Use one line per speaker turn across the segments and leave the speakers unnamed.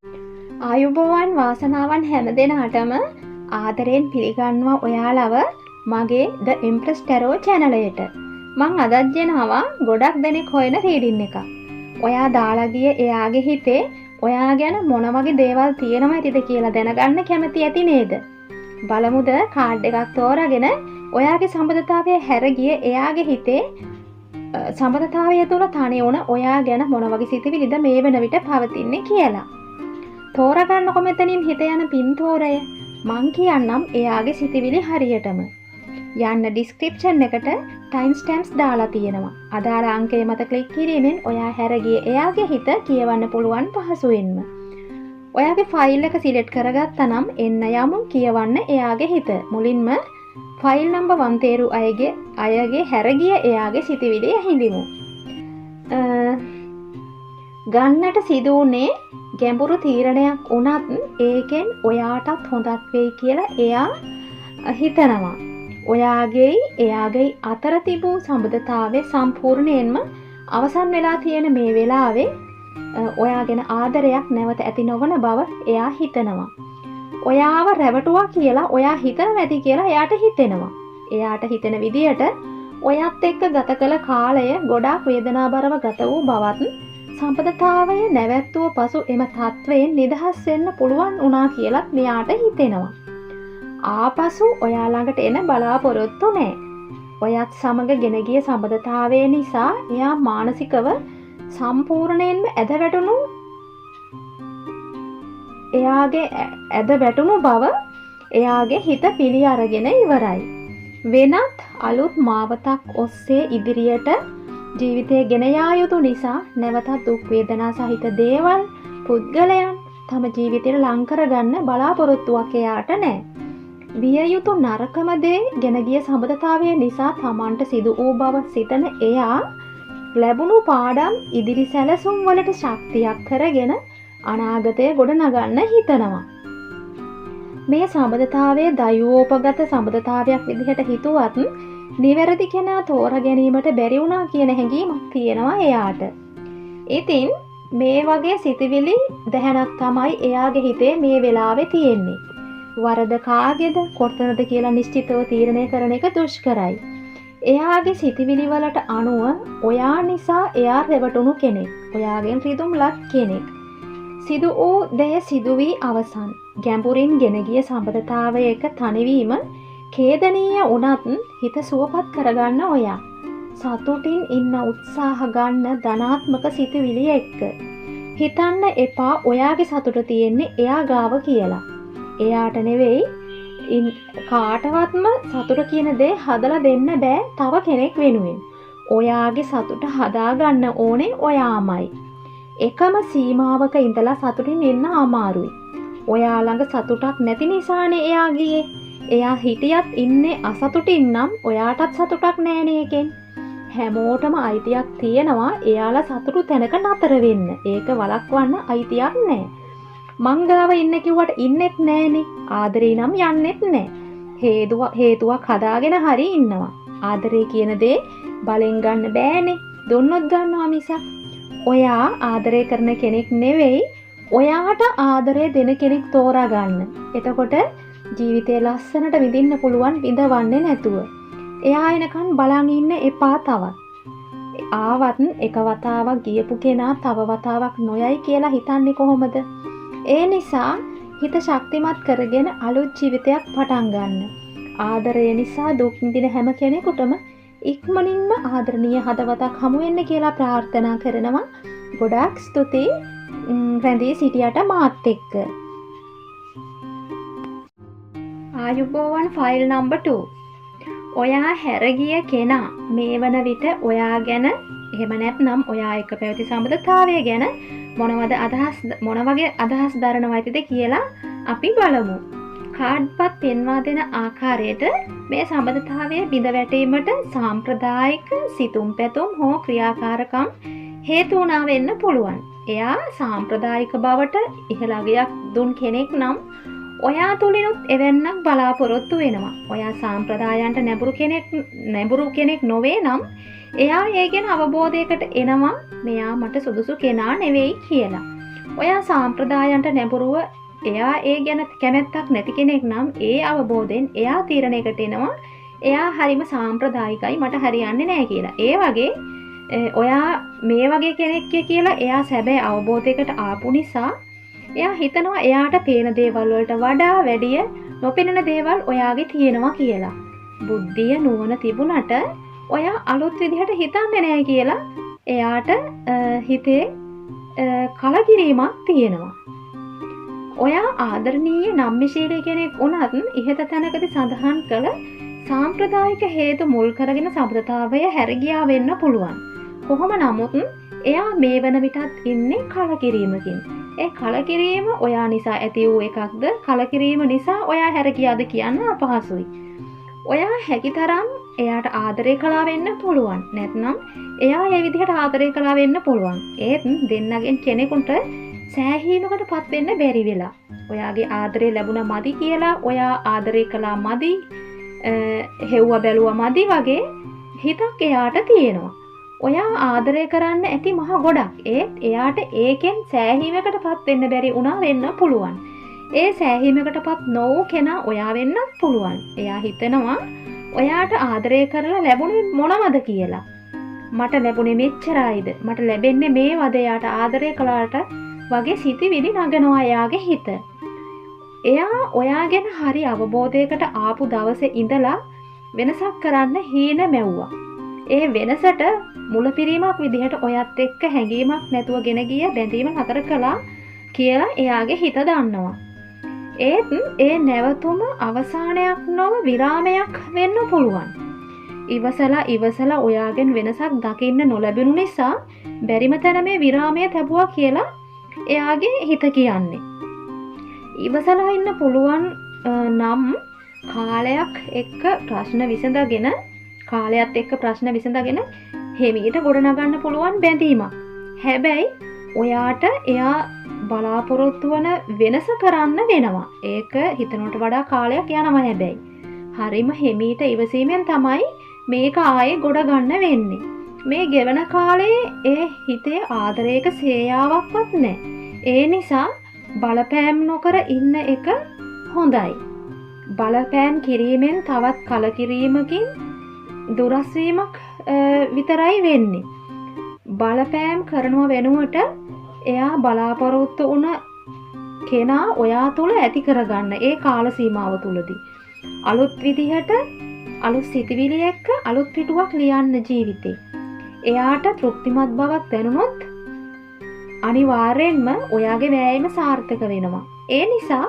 ආයුබෝවන් වාසනාවන් හැම දෙනාටම ආදරයෙන් පිළිගන්නවා ඔයාලව මගේ The Empress Tarot channelයට. මං අදත් ගෙනාවා ගොඩක් දෙනෙක් හොයන රීඩින් එකක්. ඔයා දාලා ගිය එයාගේ හිතේ ඔයා ගැන මොන වගේ දේවල් තියෙනවද කියලා දැනගන්න කැමති ඇති නේද? බලමුද කාඩ් එකක් තෝරාගෙන ඔයාගේ සම්බන්ධතාවය හැර ගිය එයාගේ හිතේ සම්බන්ධතාවය තුළ තනි වුණ ඔයා ගැන මොන වගේ සිතුවිලිද මේ වෙන විට පවතින්නේ කියලා. තෝරගන්නකො මෙතනින් හිත යන පින්තෝරය. මං කියන්නම් එයාගේ සිතිවිලි හරියටම. යන්න ඩිස්ක්‍රිප්ෂන් එකට ටයිම් ස්ටැම්ප්ස් දාලා තියෙනවා. අදාළ අංකය මත ක්ලික් කිරීමෙන් ඔයා හැරගිය එයාගේ හිත කියවන්න පුළුවන් පහසුවෙන්ම. ඔයාගේ ෆයිල් එක සිලෙක්ට් කරගත්තා නම් එන්න යමු කියවන්න එයාගේ හිත. මුලින්ම ෆයිල් නම්බර් 1 තේරු අයගේ හැරගිය එයාගේ සිතිවිලි ඇහිඳිමු. ගන්නට සිදුවුනේ ගැඹුරු තීරණයක් වුණත් ඒකෙන් ඔයාටත් හොඳක් වෙයි කියලා එයා හිතනවා. එයාගේ අතර තිබූ සම්බන්ධතාවය සම්පූර්ණයෙන්ම අවසන් වෙලා තියෙන මේ වෙලාවේ ඔයා ගැන ආදරයක් නැවත ඇති නොවන බව එයා හිතනවා. ඔයාව රැවටුවා කියලා ඔයා හිතන වැඩි කියලා එයාට හිතෙනවා. එයාට හිතෙන විදියට ඔයත් එක්ක ගත කළ කාලය ගොඩාක් වේදනාබරව ගත වූ බවත් සම්පදතාවය නැවැත්තුව පසු එම තත්වයෙන් නිදහස් වෙන්න පුළුවන් වුණා කියලත් මෙයාට හිතෙනවා. ආපසු ඔයා ළඟට එන බලාපොරොත්තු නැහැ. ඔයත් සමග ගෙන ගිය සම්බන්ධතාවය නිසා එයා මානසිකව සම්පූර්ණයෙන්ම ඇද වැටුණු බව එයාගේ හිත පිළි අරගෙන ඉවරයි. වෙනත් අලුත් මාවතක් ඔස්සේ ඉදිරියට ජීවිතය ගෙන යා යුතු නිසා නැවතත් දුක් වේදනා සහිත දේවල් පුද්ගලයන් තම ජීවිතයට ලං කරගන්න බලාපොරොත්තුවක් එයාට නැහැ. විය යුතු නරකම දේ ගෙන ගිය සම්බන්ධතාවය නිසා Tamanට සිදු වූ බව සිතන එයා ලැබුණු පාඩම් ඉදිරි සැලසුම් වලට ශක්තියක් කරගෙන අනාගතය ගොඩනගන්න හිතනවා. මේ සම්බන්ධතාවය දයෝපගත සම්බන්ධතාවයක් විදිහට හිතුවත් නිවැරදි කෙනා තෝරා ගැනීමට බැරි වුණා කියන හැඟීමක් තියෙනවා එයාට. ඉතින් මේ වගේ සිතුවිලි දැහැනක් තමයි එයාගේ හිතේ මේ වෙලාවේ තියෙන්නේ. වරද කාගේද කොතනද කියලා නිශ්චිතව තීරණය කරන එක දුෂ්කරයි. එයාගේ සිතුවිලි වලට අනුව ඔයා නිසා එයා රැවටුණු කෙනෙක්. ඔයාගෙන් රිදුම් ලත් කෙනෙක්. සිදු වූ දේ සිදු වී අවසන්. ගැඹුරින් ගෙන ගිය සම්බන්ධතාවයක තනිවීම ඛේදනීය වුණත් හිත සුවපත් කරගන්න ඔයා. සතුටින් ඉන්න උත්සාහ ගන්න ධනාත්මක සිතුවිලි එක්ක. හිතන්න එපා ඔයාගේ සතුට තියෙන්නේ එයා ගාව කියලා. එයාට නෙවෙයි කාටවත්ම සතුට කියන දේ හදලා දෙන්න බෑ තව කෙනෙක් වෙනුවෙන්. ඔයාගේ සතුට හදාගන්න ඕනේ ඔයාමයි. එකම සීමාවක ඉඳලා සතුටින් ඉන්න අමාරුයි. ඔයා ළඟ සතුටක් නැති නිසානේ එයා ගියේ. එයා හිටියත් ඉන්නේ අසතුටින් නම් ඔයාටත් සතුටක් නෑනේ එකෙන්. හැමෝටම අයිතියක් තියෙනවා එයාලා සතුටු තැනක නතර වෙන්න. ඒක වළක්වන්න අයිතියක් නෑ. මං ගාව ඉන්න කිව්වට ඉන්නෙත් නෑනේ. ආදරේ නම් යන්නෙත් නෑ. හේතුවක් හදාගෙන හරි ඉන්නවා. ආදරේ කියන දේ බලෙන් ගන්න බෑනේ. දුන්නොත් ගන්නවා මිසක්. ඔයා ආදරය කරන කෙනෙක් නෙවෙයි. ඔයාට ආදරය දෙන කෙනෙක් තෝරා ගන්න. එතකොට ජීවිතේ ලස්සනට විඳින්න පුළුවන් විඳවන්නේ නැතුව. එයා එනකන් බලන් ඉන්න එපා තවත්. ආවත් එක වතාවක් ගියපු කෙනා තව වතාවක් නොයයි කියලා හිතන්නේ කොහොමද? ඒ නිසා හිත ශක්තිමත් කරගෙන අලුත් ජීවිතයක් පටන් ගන්න. ආදරය නිසා දුක් විඳින හැම කෙනෙකුටම ඉක්මනින්ම ආදරණීය හදවතක් හමු වෙන්න කියලා ප්‍රාර්ථනා කරනවා. ගොඩාක් ස්තුතියි රැඳී සිටියට මාත් එක්ක. ආයුබෝවන් ෆයිල් නම්බර් 2. ඔයා හැරගිය කෙනා මේ වන විට ඔයා ගැන එහෙම නැත්නම් ඔයා එක්ක පැවති සම්බන්ධතාවය ගැන මොන වගේ අදහස් දරනවයිද කියලා අපි බලමු. කාඩ්පත් පෙන්වා දෙන ආකාරයට මේ සම්බන්ධතාවය බිඳ වැටීමට සාම්ප්‍රදායික සිතුම් පැතුම් හෝ ක්‍රියාකාරකම් හේතු වුණා වෙන්න පුළුවන්. එයා සාම්ප්‍රදායික බවට ඉහළගයක් දුන් කෙනෙක් නම් ඔයා තුලිනුත් එවන්නක් බලාපොරොත්තු වෙනවා. ඔයා සාම්ප්‍රදායන්ට නැඹුරු කෙනෙක් නොවේ නම් එයා ඒ ගැන අවබෝධයකට එනවා මෙයා මට සුදුසු කෙනා නෙවෙයි කියලා. ඔයා සාම්ප්‍රදායන්ට නැඹුරුව එයා ඒ ගැන කැමැත්තක් නැති කෙනෙක් නම් ඒ අවබෝධයෙන් එයා තීරණයකට එනවා එයා හරිම සාම්ප්‍රදායිකයි මට හරියන්නේ නැහැ කියලා. ඒ වගේ ඔයා මේ වගේ කෙනෙක් කියලා එයා සැබෑ අවබෝධයකට ආපු නිසා එයා හිතනවා එයාට පේන දේවල් වලට වඩා වැඩිය නොපෙනෙන දේවල් ඔයාගේ තියෙනවා කියලා. බුද්ධිය නුවණ තිබුණට ඔයා අලුත් විදිහට හිතන්නේ නැහැ කියලා එයාට හිතේ කලකිරීමක් තියෙනවා. ඔයා ආදරණීය නම්‍යශීලී කෙනෙක් වුණත් ඉහත තැනකදී සඳහන් කළ සාම්ප්‍රදායික හේතු මුල් කරගෙන සම්ප්‍රදාය හැරගියා වෙන්න පුළුවන්. කොහොම නමුත් එයා මේ වන විටත් ඉන්නේ කලකිරීමකින්. ඒ කලකිරීම ඔයා නිසා ඇති වූ එකක්ද කලකිරීම නිසා ඔයා හැරගියාද කියන්න අපහසුයි. ඔයා හැකිතරම් එයාට ආදරය කළා වෙන්න පුළුවන්. නැත්නම් එයා ඒ විදිහට ආදරය කළා වෙන්න පුළුවන්. ඒත් දෙන්නගෙන් කෙනෙකුට සෑහීමකට පත් වෙන්න බැරි වෙලා. ඔයාගේ ආදරය ලැබුණා මදි කියලා ඔයා ආදරය කළා මදි හෙව්වා බැලුවා මදි වගේ හිතක් එයාට තියෙනවා. ඔයා ආදරය කරන්න ඇති මහ ගොඩක්. ඒත් එයාට ඒකෙන් සෑහීමකට පත් වෙන්න බැරි වුණා වෙන්න පුළුවන්. ඒ සෑහීමකට පත් නොවූ කෙනා ඔයා වෙන්නත් පුළුවන්. එයා හිතනවා ඔයාට ආදරය කරලා ලැබුණේ මොනවද කියලා. මට ලැබුණේ මෙච්චරයිද? මට ලැබෙන්නේ මේ වද එයාට ආදරය කළාට වගේ සිතිවිලි නගනවා එයාගේ හිත. එයා ඔයා ගැන හරි අවබෝධයකට ආපු දවසේ ඉඳලා වෙනසක් කරන්න හීන මැව්වා. ඒ වෙනසට මුලපිරීමක් විදිහට ඔයත් එක්ක හැඟීමක් නැතුව ගෙන ගිය බැඳීම නතර කළා කියලා එයාගේ හිත දන්නවා. ඒත් ඒ නැවතුම අවසානයක් නොව විරාමයක් වෙන්න පුළුවන්. ඉවසලා ඔයාගෙන් වෙනසක් දකින්න නොලැබුණු නිසා බැරිම තැන මේ විරාමය තැබුවා කියලා එයාගේ හිත කියන්නේ. ඉවසලා ඉන්න පුළුවන් නම් කාලයක් එක්ක ප්‍රශ්න විසඳගෙන හිමීට ගොඩනගන්න පුළුවන් බැඳීමක්. හැබැයි ඔයාට එයා බලාපොරොත්තු වන වෙනස කරන්න වෙනවා. ඒක හිතනට වඩා කාලයක් යනවා හැබැයි. හරිම හිමීට ඉවසීමෙන් තමයි මේක ආයේ ගොඩ ගන්න වෙන්නේ. මේ ගෙවන කාලේ ඒ හිතේ ආදරයක සේයාවක්වත් නැහැ. ඒ නිසා බලපෑම් නොකර ඉන්න එක හොඳයි. බලපෑම් කිරීමෙන් තවත් කලකිරීමකින් දුරස්වීමක් විතරයි වෙන්නේ. බලපෑම් කරනව වෙනුවට එයා බලාපොරොත්තු වුණ කෙනා ඔයා තුළ ඇති කරගන්න ඒ කාල සීමාව තුළදී. අලුත් විදිහට අලුත් සිතිවිලි එක්ක අලුත් පිටුවක් ලියන්න ජීවිතේ. එයාට තෘප්තිමත් බවක් දැනුනොත් අනිවාර්යෙන්ම ඔයාගේ වෑයම සාර්ථක වෙනවා. ඒ නිසා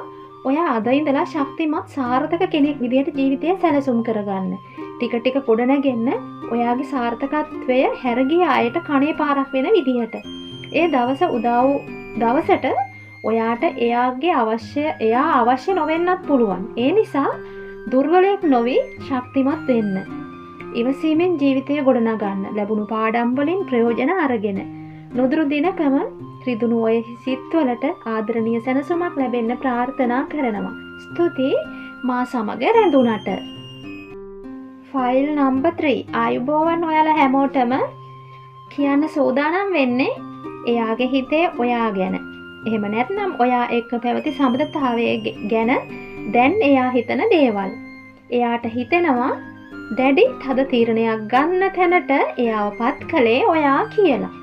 ඔයා අද ඉඳලා ශක්තිමත් සාර්ථක කෙනෙක් විදිහට ජීවිතය සැලසුම් කරගන්න. ටික ටික ගොඩ නැගෙන්න ඔයාගේ සාර්ථකත්වය හැරගිය අයට කණේ පාරක් වෙන විදිහට. ඒ දවස උදා වූ දවසට ඔයාට එයා අවශ්‍ය නොවෙන්නත් පුළුවන්. ඒ නිසා දුර්වලයක් නොවි ශක්තිමත් වෙන්න. ඉවසීමෙන් ජීවිතය ගොඩනගන්න. ලැබුණු පාඩම් වලින් ප්‍රයෝජන අරගෙන නොදුරු දිනකම රිදුණු ඔය සිත්වලට ආදරණීය සැනසුමක් ලැබෙන්න ප්‍රාර්ථනා කරනවා. ස්තුතියි මා සමග රැඳුණට. ෆයිල් නම්බර් 3 ආයුබෝවන් ඔයාලා හැමෝටම කියන්න සූදානම් වෙන්නේ එයාගේ හිතේ ඔයා ගැන. එහෙම නැත්නම් ඔයා එක්ක පැවති සම්බන්ධතාවය ගැන දැන් එයා හිතන දේවල්. එයාට හිතෙනවා දැඩි තද තීරණයක් ගන්න තැනට එයාවපත් කළේ ඔයා කියලා.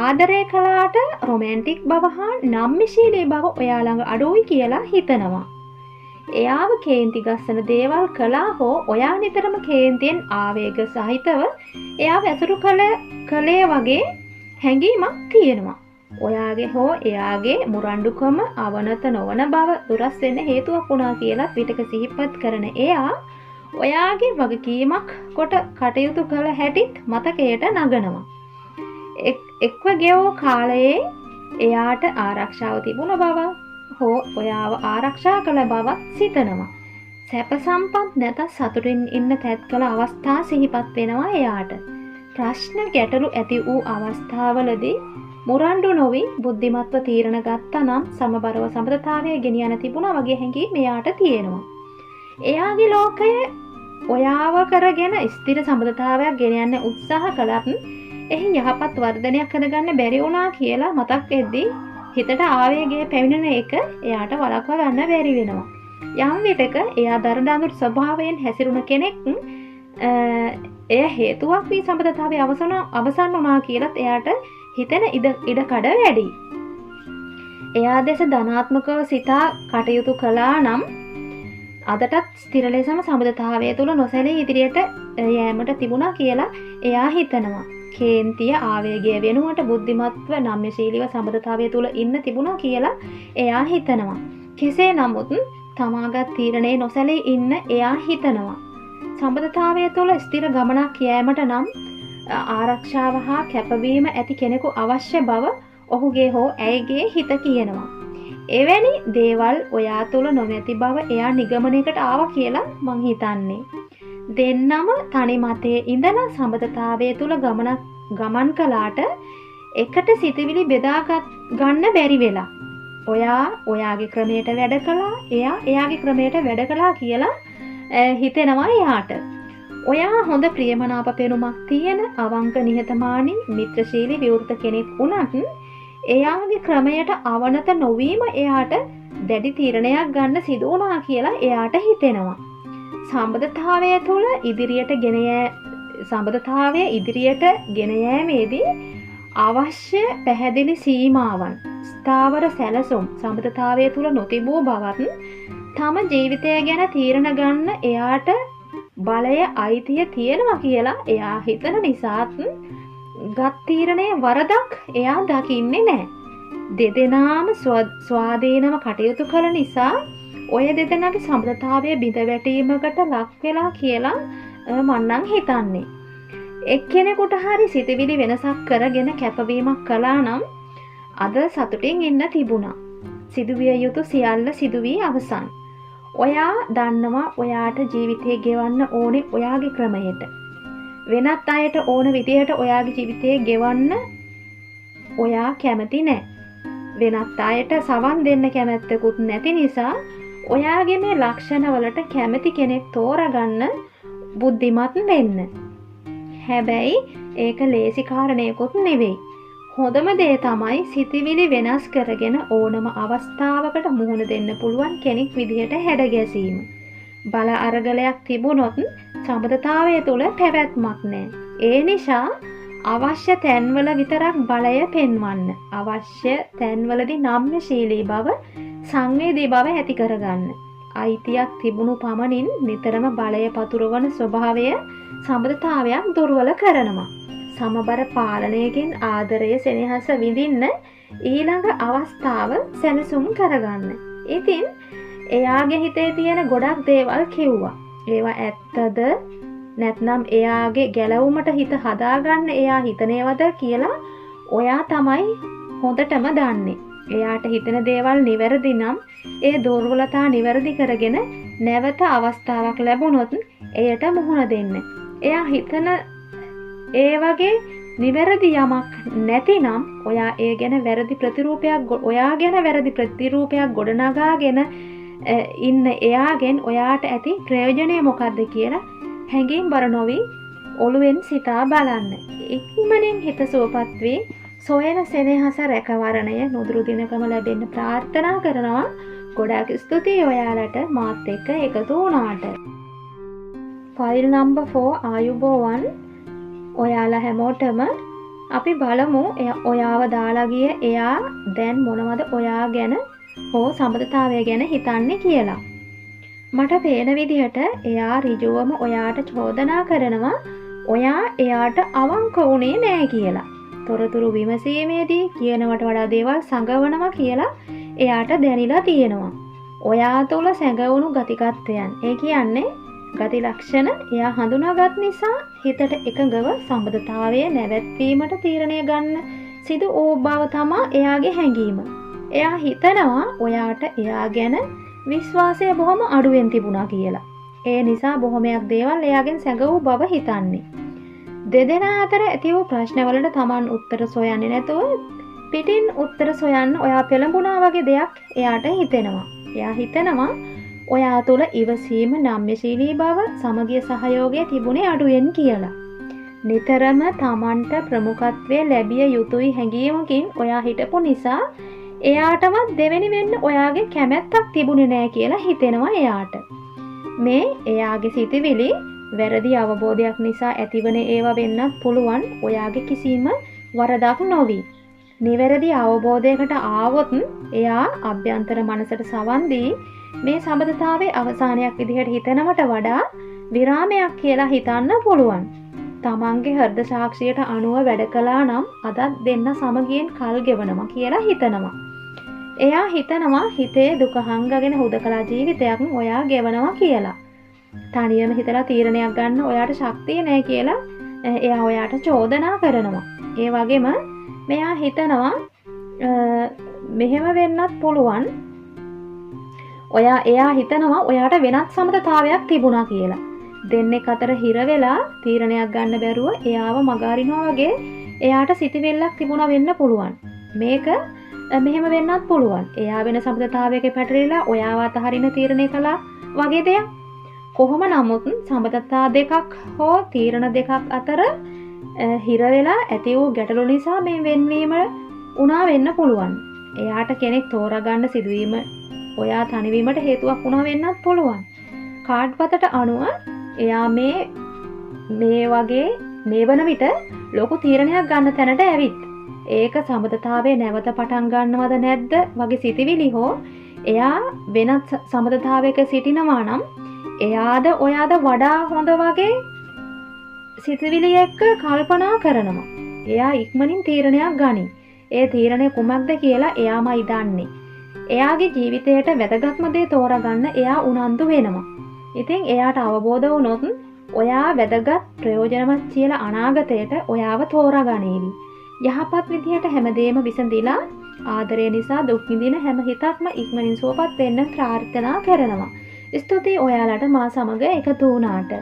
ආදරය කළාට රොමැන්ටික් බව හා නම්‍යශීලී බව ඔයා ළඟ අඩුයි කියලා හිතනවා. එයාව කේන්ති ගස්සන දේවල් කළා හෝ ඔයා නිතරම කේන්තියෙන් ආවේග සහිතව එයාව ඇසුරු කළේ වගේ හැඟීමක් තියෙනවා. ඔයාගේ හෝ එයාගේ මුරණ්ඩුකම අවනත නොවන බව දුරස් වෙන්න හේතුවක් වුණා කියලා විතක සිහිපත් කරන එයා ඔයාගේ වගකීමක් කොට කටයුතු කළ හැටිත් මතකයට නගනවා. එක්ව ගෙවූ කාලයේ එයාට ආරක්ෂාව තිබුණ බව හෝ ඔයාව ආරක්ෂා කළ බවක් සිතනවා. සැප සම්පත් නැත සතුටින් ඉන්න තැත් කළ අවස්ථා සිහිපත් වෙනවා එයාට. ප්‍රශ්න ගැටලු ඇති වූ අවස්ථාවලදී මුරණ්ඩු නොවි බුද්ධිමත්ව තීරණ ගත්තා නම් සමබරව සම්පතතාවය ගෙනියන තිබුණා වගේ හැඟීම් එයාට තියෙනවා. එයාගේ ලෝකය ඔයාව කරගෙන ස්ථිර සම්පතතාවයක් ගෙනියන්න උත්සාහ කළත් එහි යහපත් වර්ධනයක් කරගන්න බැරි වුණා කියලා මතක් වෙද්දී හිතට ආවේගය පැමිණෙන එක එයාට වළක්වා ගන්න බැරි වෙනවා. යම් විටක එයා දරදඬු ස්වභාවයෙන් හැසිරුණ කෙනෙක් එය හේතුවක් වී සම්බන්ධතාවයේ අවසන් වුණා කියලත් එයාට හිතෙන ඉඩ කඩ වැඩි. එයා දැස ධනාත්මකව සිතා කටයුතු කළා නම් අදටත් ස්ථිර ලෙසම සම්බන්ධතාවය තුළ නොසැලී ඉදිරියට යෑමට තිබුණා කියලා එයා හිතනවා. කේන්තිය ආවේගය වෙනුවට බුද්ධිමත්ව නම්‍යශීලීව සම්බන්ධතාවය තුළ ඉන්න තිබුණා කියලා එයා හිතනවා. කෙසේ නමුත් තමාගත් තීරණේ නොසැලී ඉන්න එයා හිතනවා. සම්බන්ධතාවය තුළ ස්ථිර ගමනක් යෑමට නම් ආරක්ෂාව හා කැපවීම ඇති කෙනෙකු අවශ්‍ය බව ඔහුගේ හෝ ඇයගේ හිත කියනවා. එවැනි දේවල් ඔයා තුළ නොමැති බව එයා නිගමනයකට ආවා කියලා මං හිතන්නේ. දෙන්නම තනි මතයේ ඉඳලා සම්බන්ධතාවය තුළ ගමන් කළාට එකට සිතවිලි බෙදා ගන්න බැරි වෙලා. ඔයා ඔයාගේ ක්‍රමයට වැඩ කළා, එයා එයාගේ ක්‍රමයට වැඩ කළා කියලා හිතෙනවා එයාට. ඔයා හොඳ ප්‍රියමනාප පෙනුමක් තියෙන අවංක නිහතමානී මිත්‍රශීලී විවෘත කෙනෙක් වුණත් එයාගේ ක්‍රමයට අවනත නොවීම එයාට දැඩි තීරණයක් ගන්න සිදු වුණා කියලා එයාට හිතෙනවා. සම්බන්ධතාවය තුළ සම්බන්ධතාවය ඉදිරියට ගෙන යෑමේදී අවශ්‍ය පැහැදිලි සීමාවන් ස්ථාවර සැලසුම් සම්බන්ධතාවය තුළ නොතිබූ බවත් තම ජීවිතය ගැන තීරණ ගන්න එයාට බලය අයිතිය තියෙනවා කියලා එයා හිතන නිසාත් ගත් තීරණය වරදක් එයා දකින්නේ නැහැ. දෙදෙනාම ස්වාධීනව කටයුතු කළ නිසා ඔය දෙදෙනාගේ සම්බන්ධතාවය බිඳ වැටීමකට ලක් වෙලා කියලා මම නම් හිතන්නේ. එක්කෙනෙකුට හරි සිතවිලි වෙනසක් කරගෙන කැපවීමක් කළා නම් අද සතුටින් ඉන්න තිබුණා. සිදුවිය යුතු සියල්ල සිදු වී අවසන්. ඔයා දන්නවා ඔයාට ජීවිතේ ගෙවන්න ඕනේ ඔයාගේ ක්‍රමයට. වෙනත් අයට ඕන විදිහට ඔයාගේ ජීවිතේ ගෙවන්න ඔයා කැමති නැහැ. වෙනත් අයට සවන් දෙන්න කැමැත්තකුත් නැති නිසා ඔයාගේ මේ ලක්ෂණවලට කැමති කෙනෙක් තෝරගන්න බුද්ධිමත් වෙන්න. හැබැයි ඒක ලේසි කාරණයකුත් නෙවෙයි. හොඳම දේ තමයි සිතවිලි වෙනස් කරගෙන ඕනම අවස්ථාවකට මුහුණ දෙන්න පුළුවන් කෙනෙක් විදිහට හැඩ ගැසීම. බල අරගලයක් තිබුණොත් සම්බන්ධතාවය තුළ පැවැත්මක් නැහැ. ඒ නිසා අවශ්‍ය තැන්වල විතරක් බලය පෙන්වන්න. අවශ්‍ය තැන්වලදී නම්‍යශීලී බව, සංවේදී බව ඇති කරගන්න. අයිතියක් තිබුණු පමණින් නිතරම බලය පතුරවන ස්වභාවය සම්බන්ධතාවයක් දුර්වල කරනවා. සමබර පාලනයකින් ආදරය සෙනෙහස විඳින්න ඊළඟ අවස්ථාව සැලසුම් කරගන්න. ඉතින් එයාගේ හිතේ තියෙන ගොඩක් දේවල් කිව්වා. ඒවා ඇත්තද නැත්නම් එයාගේ ගැලවුමට හිත හදාගන්න එයා හිතනේවද කියලා ඔයා තමයි හොඳටම දන්නේ. එයාට හිතන දේවල් නිවැරදි නම් ඒ දුර්වලතා නිවැරදි කරගෙන නැවත අවස්ථාවක් ලැබුණොත් එයට මුහුණ දෙන්න. එයා හිතන ඒ වගේ නිවැරදි යමක් නැතිනම් ඔයා ගැන වැරදි ප්‍රතිරූපයක් ගොඩනගාගෙන ඉන්න එයාගෙන් ඔයාට ඇති ප්‍රයෝජනය මොකක්ද කියලා හැඟීම් බර නොවි ඔළුවෙන් සිතා බලන්න. ඉක්මනින් හිත සුවපත් වී සොයන සෙනෙහස රැකවරණය නුදුරු දිනකම ලැබෙන්න ප්‍රාර්ථනා කරනවා. ගොඩාක් ස්තුතියි ඔයාලට මාත් එක්ක එකතු වුණාට. ෆයිල් නම්බර් 4 ආයුබෝවන්. ඔයාලා හැමෝටම අපි බලමු ඔයාව දාලා ගිය එයා දැන් මොනවද ඔයා ගැන හෝ සම්බන්ධතාවය ගැන හිතන්නේ කියලා. මට පේන විදිහට එයා ඍජුවම ඔයාට චෝදනා කරනවා ඔයා එයාට අවංක වුණේ නෑ කියලා. තොරතුරු විමසීමේදී කියනවට වඩා දේවල් සංගවනවා කියලා එයාට දැනිලා තියෙනවා. ඔයා තුළ සැඟවුණු ගතිකත්වයන්. ඒ කියන්නේ ගති ලක්ෂණ එයා හඳුනාගත් නිසා හිතට එකඟව සම්බන්ධතාවය නැවැත්වීමට තීරණය ගන්න සිදු වූ බව තමයි එයාගේ හැඟීම. එයා හිතනවා ඔයාට එයා ගැන විශ්වාසය බොහොම අඩුවෙන් තිබුණා කියලා. ඒ නිසා බොහොමයක් දේවල් එයාගෙන් සැඟවූ බව හිතන්නේ. දෙදෙනා අතර ඇති වූ ප්‍රශ්නවලට Taman උත්තර සොයන්නේ නැතුව පිටින් උත්තර සොයන්න ඔයා පෙළඹුණා වගේ දෙයක් එයාට හිතෙනවා. එයා හිතනවා ඔයා තුළ ඉවසීම, නම්‍යශීලී බව, සමගිය සහයෝගය තිබුණේ අඩුවෙන් කියලා. නිතරම Tamanට ප්‍රමුඛත්වය ලැබිය යුතුයි හැඟීමකින් ඔයා හිටපු නිසා එයාටවත් දෙවෙනි වෙන්න ඔයාගේ කැමැත්තක් තිබුණේ නෑ කියලා හිතෙනවා එයාට. මේ එයාගේ සිතිවිලි වැරදි අවබෝධයක් නිසා ඇතිවන ඒවා වෙන්නත් පුළුවන් ඔයාගේ කිසිම වරදක් නොවි. නිවැරදි අවබෝධයකට ආවොත් එයා අභ්‍යන්තර මනසට සවන් දී මේ සම්බන්ධතාවයේ අවසානයක් විදිහට හිතනවට වඩා විරාමයක් කියලා හිතන්න පුළුවන්. තමන්ගේ හෘද සාක්ෂියට අනුව වැඩ කළා නම් අදත් දෙන්න සමගියෙන් කල් ගෙවනවා කියලා හිතනවා. එයා හිතනවා හිතේ දුක හංගගෙන හුදකලා ජීවිතයක් ඔයා ගෙවනවා කියලා. තනියම හිතලා තීරණයක් ගන්න ඔයාට ශක්තිය නැහැ කියලා එයා ඔයාට චෝදනා කරනවා. ඒ වගේම මෙයා හිතනවා මෙහෙම වෙන්නත් පුළුවන්. එයා හිතනවා ඔයාට වෙනත් සම්බන්ධතාවයක් තිබුණා කියලා. දෙන්නෙක් අතර හිර වෙලා තීරණයක් ගන්න බැරුව එයාව මගහරිනවා වගේ එයාට සිතිවිල්ලක් තිබුණා වෙන්න පුළුවන්. මේක මෙහෙම වෙන්නත් පුළුවන්. එයා වෙන සම්බන්ධතාවයක පැටලිලා ඔයාව අතහරින තීරණය කළා වගේ දෙයක්. කොහොම නමුත් සම්බන්ධතා දෙකක් හෝ තීරණ දෙකක් අතර හිර වෙලා ඇති වූ ගැටලු නිසා මේ වෙන්වීම උනා වෙන්න පුළුවන්. එයාට කෙනෙක් තෝරාගන්න සිදුවීම ඔයා තනිවීමට හේතුවක් වුණා වෙන්නත් පුළුවන්. කාඩ් පතට අනුව එයා මේ වගේ මේ වන විට ලොකු තීරණයක් ගන්න තැනට ඇවිත් ඒක සම්බන්ධතාවයේ නැවත පටන් ගන්නවද නැද්ද වගේ සිතිවිලි හෝ එයා වෙනත් සම්බන්ධතාවයක සිටිනවා නම් එයාද ඔයාද වඩා හොඳ වගේ සිතිවිලි එක්ක කල්පනා කරනවා. එයා ඉක්මනින් තීරණයක් ගනි. ඒ තීරණය කුමක්ද කියලා එයාමයි දන්නේ. එයාගේ ජීවිතයට වැදගත්ම දේ තෝරාගන්න එයා උනන්දු වෙනවා. ඉතින් එයාට අවබෝධ වුණොත් ඔයා වැදගත් ප්‍රයෝජනවත් කියලා අනාගතයට ඔයාව තෝරාගනීවි. යහපත් විදිහට හැමදේම විසඳිලා ආදරය නිසා දුක් විඳින හැම හිතක්ම ඉක්මනින් සුවපත් වෙන්න ප්‍රාර්ථනා කරනවා. ස්තුතියි ඔයාලට මා සමග එකතු වුණාට.